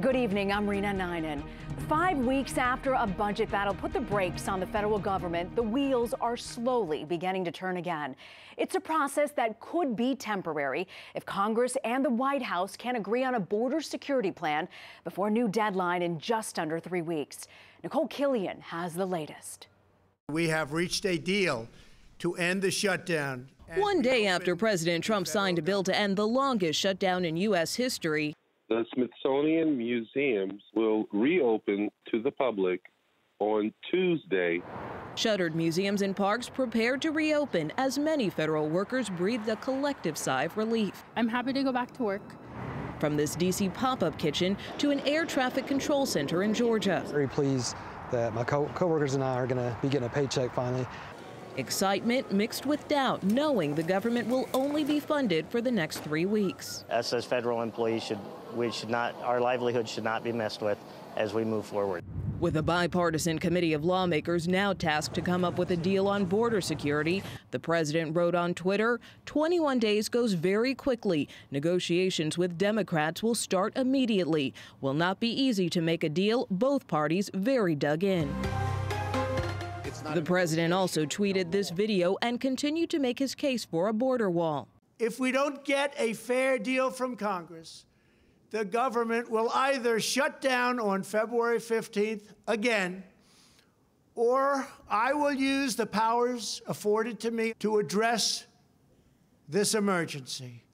Good evening, I'm Rena Ninen. 5 weeks after a budget battle put the brakes on the federal government, the wheels are slowly beginning to turn again. It's a process that could be temporary if Congress and the White House can't agree on a border security plan before a new deadline in just under 3 weeks. Nikole Killion has the latest. We have reached a deal to end the shutdown. One day after President Trump signed a bill to end the longest shutdown in U.S. history, the Smithsonian museums will reopen to the public on Tuesday. Shuttered museums and parks prepared to reopen as many federal workers breathed a collective sigh of relief. I'm happy to go back to work. From this D.C. pop-up kitchen to an air traffic control center in Georgia. Very pleased that my co-workers and I are going to be getting a paycheck finally. Excitement mixed with doubt, knowing the government will only be funded for the next 3 weeks. Us as federal employees our livelihood should not be messed with as we move forward. With a bipartisan committee of lawmakers now tasked to come up with a deal on border security, the president wrote on Twitter, 21 days goes very quickly. Negotiations with Democrats will start immediately. Will not be easy to make a deal. Both parties very dug in. The president also tweeted this video and continued to make his case for a border wall. If we don't get a fair deal from Congress, the government will either shut down on February 15th again, or I will use the powers afforded to me to address this emergency.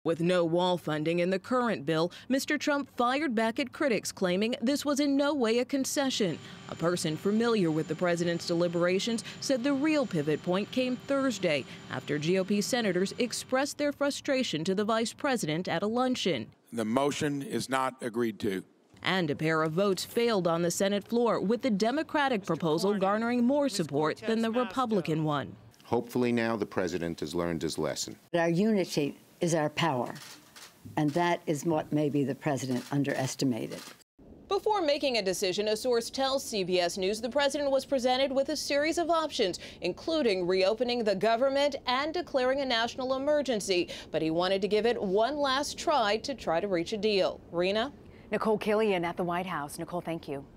With no wall funding in the current bill, Mr. Trump fired back at critics, claiming this was in no way a concession. A person familiar with the president's deliberations said the real pivot point came Thursday after GOP senators expressed their frustration to the vice president at a luncheon. The motion is not agreed to. And a pair of votes failed on the Senate floor, with the Democratic proposal garnering more support than the Republican one. Hopefully now the president has learned his lesson. Our unity is our power, and that is what maybe the president underestimated. Before making a decision, a source tells CBS News the president was presented with a series of options, including reopening the government and declaring a national emergency. But he wanted to give it one last try to reach a deal. Rena? Nikole Killion at the White House. Nikole, thank you.